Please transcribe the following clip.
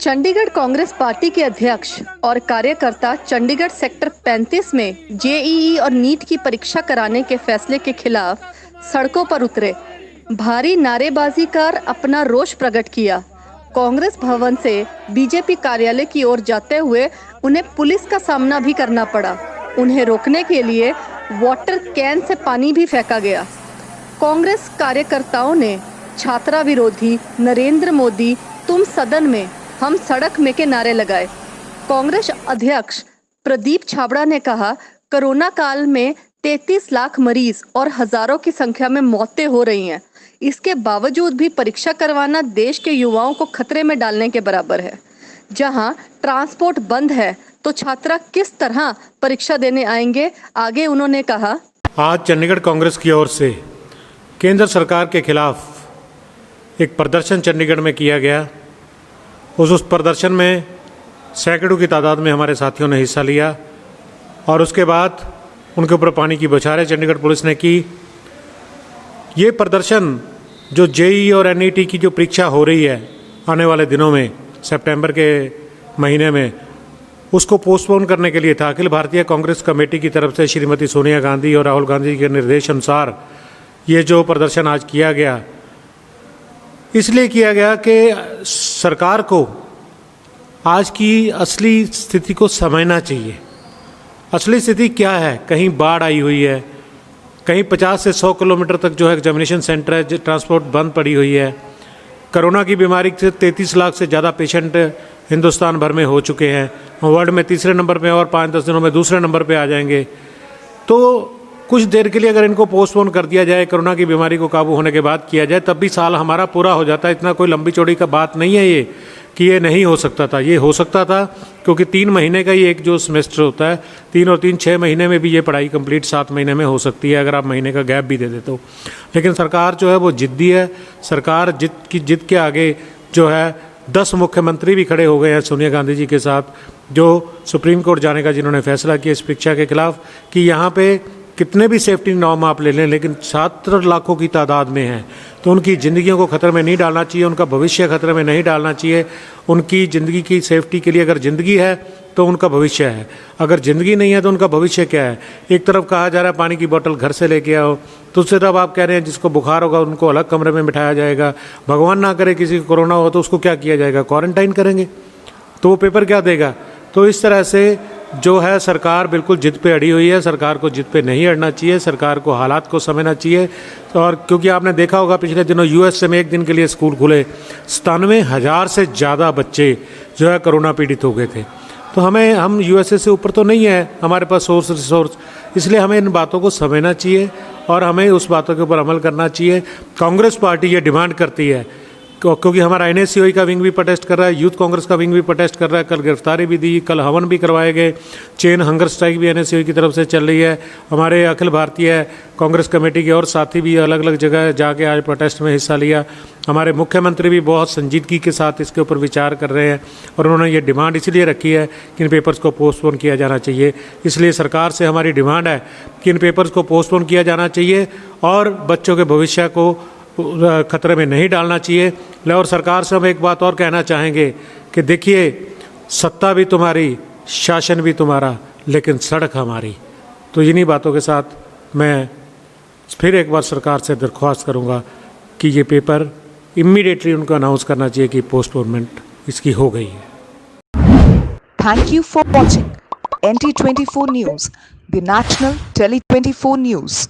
Chandigarh Congress party के अध्यक्ष और कार्यकर्ता चंडीगढ़ सेक्टर 35 में जेईई और नीट की परीक्षा कराने के फैसले के खिलाफ सड़कों पर उतरे। भारी नारेबाजी कर अपना रोष प्रकट किया। कांग्रेस भवन से बीजेपी कार्यालय की ओर जाते हुए उन्हें पुलिस का सामना भी करना पड़ा। उन्हें रोकने के लिए वाटर कैन से पानी भी फेंका गया। कांग्रेस कार्यकर्ताओं ने छात्रा विरोधी, नरेंद्र मोदी तुम सदन में, हम सड़क में के नारे लगाए। कांग्रेस अध्यक्ष प्रदीप छाबड़ा ने कहा, कोरोना काल में 33 लाख मरीज और हजारों की संख्या में मौतें हो रही हैं। इसके बावजूद भी परीक्षा करवाना देश के युवाओं को खतरे में डालने के बराबर है। जहां ट्रांसपोर्ट बंद है तो छात्रा किस तरह परीक्षा देने आएंगे? आगे उन्होंने कहा, आज चंडीगढ़ कांग्रेस की ओर से केंद्र सरकार के खिलाफ एक प्रदर्शन चंडीगढ़ में किया गया। उस प्रदर्शन में सैकड़ों की तादाद में हमारे साथियों ने हिस्सा लिया और उसके बाद उनके ऊपर पानी की बौछारें चंडीगढ़ पुलिस ने की। ये प्रदर्शन जो जेईई और एनईटी की जो परीक्षा हो रही है आने वाले दिनों में, सितंबर के महीने में, उसको पोस्टपोन करने के लिए था। अखिल भारतीय कांग्रेस कमेटी की तरफ से श्रीमती सोनिया गांधी और राहुल गांधी के निर्देश अनुसार ये जो प्रदर्शन आज किया गया, इसलिए किया गया कि सरकार को आज की असली स्थिति को समझना चाहिए। असली स्थिति क्या है? कहीं बाढ़ आई हुई है, कहीं 50 से 100 किलोमीटर तक जो है एग्जामिनेशन सेंटर है, ट्रांसपोर्ट बंद पड़ी हुई है। कोरोना की बीमारी से 33 लाख से ज़्यादा पेशेंट हिंदुस्तान भर में हो चुके हैं। वर्ल्ड में तीसरे नंबर पे और 5-10 दिनों में दूसरे नंबर पे आ जाएंगे। तो कुछ देर के लिए अगर इनको पोस्टपोन कर दिया जाए, कोरोना की बीमारी को काबू होने के बाद किया जाए, तब भी साल हमारा पूरा हो जाता है। इतना कोई लंबी चौड़ी का बात नहीं है ये कि ये नहीं हो सकता था। ये हो सकता था क्योंकि 3 महीने का ही एक जो सेमेस्टर होता है, 3 और 3 6 महीने में भी ये पढ़ाई कंप्लीट 7 महीने में हो सकती है अगर आप महीने का गैप भी दे देते हो। लेकिन सरकार जो है वो जिद्दी है। सरकार जिद के आगे जो है 10 मुख्यमंत्री भी खड़े हो गए हैं सोनिया गांधी जी के साथ, जो सुप्रीम कोर्ट जाने का जिन्होंने फैसला किया इस परीक्षा के खिलाफ कि यहाँ पे कितने भी सेफ्टी नॉर्म आप ले लें, लेकिन छात्र लाखों की तादाद में हैं तो उनकी ज़िंदगियों को खतरे में नहीं डालना चाहिए, उनका भविष्य खतरे में नहीं डालना चाहिए। उनकी ज़िंदगी की सेफ्टी के लिए अगर ज़िंदगी है तो उनका भविष्य है, अगर ज़िंदगी नहीं है तो उनका भविष्य क्या है? एक तरफ कहा जा रहा है पानी की बोतल घर से लेके आओ, दूसरी तरफ आप कह रहे हैं जिसको बुखार होगा उनको अलग कमरे में बिठाया जाएगा। भगवान ना करे किसी को कोरोना हो तो उसको क्या किया जाएगा? क्वारंटाइन करेंगे, तो वो पेपर क्या देगा? तो इस तरह से जो है सरकार बिल्कुल जिद पे अड़ी हुई है। सरकार को जिद पे नहीं अड़ना चाहिए, सरकार को हालात को समझना चाहिए। और क्योंकि आपने देखा होगा पिछले दिनों यूएसए में एक दिन के लिए स्कूल खुले, 97,000 से ज़्यादा बच्चे जो है कोरोना पीड़ित हो गए थे। तो हम यूएसए से ऊपर तो नहीं है हमारे पास रिसोर्स, इसलिए हमें इन बातों को समझना चाहिए और हमें उस बातों के ऊपर अमल करना चाहिए। कांग्रेस पार्टी ये डिमांड करती है क्योंकि हमारा एनएसयूआई का विंग भी प्रोटेस्ट कर रहा है, यूथ कांग्रेस का विंग भी प्रोटेस्ट कर रहा है। कल गिरफ्तारी भी दी, कल हवन भी करवाए गए, चेन हंगर स्ट्राइक भी एनएसयूआई की तरफ से चल रही है। हमारे अखिल भारतीय कांग्रेस कमेटी के और साथी भी अलग अलग जगह जाके आज प्रोटेस्ट में हिस्सा लिया। हमारे मुख्यमंत्री भी बहुत संजीदगी के साथ इसके ऊपर विचार कर रहे हैं और उन्होंने ये डिमांड इसलिए रखी है कि इन पेपर्स को पोस्टपोन किया जाना चाहिए। इसलिए सरकार से हमारी डिमांड है कि इन पेपर्स को पोस्टपोन किया जाना चाहिए और बच्चों के भविष्य को खतरे में नहीं डालना चाहिए। और सरकार से हम एक बात और कहना चाहेंगे कि देखिए, सत्ता भी तुम्हारी, शासन भी तुम्हारा, लेकिन सड़क हमारी। तो इन्हीं बातों के साथ मैं फिर एक बार सरकार से दरख्वास्त करूंगा कि ये पेपर इमीडिएटली उनको अनाउंस करना चाहिए कि पोस्टपोनमेंट इसकी हो गई है। Thank you for watching NT24 news, the national Tele 24 news.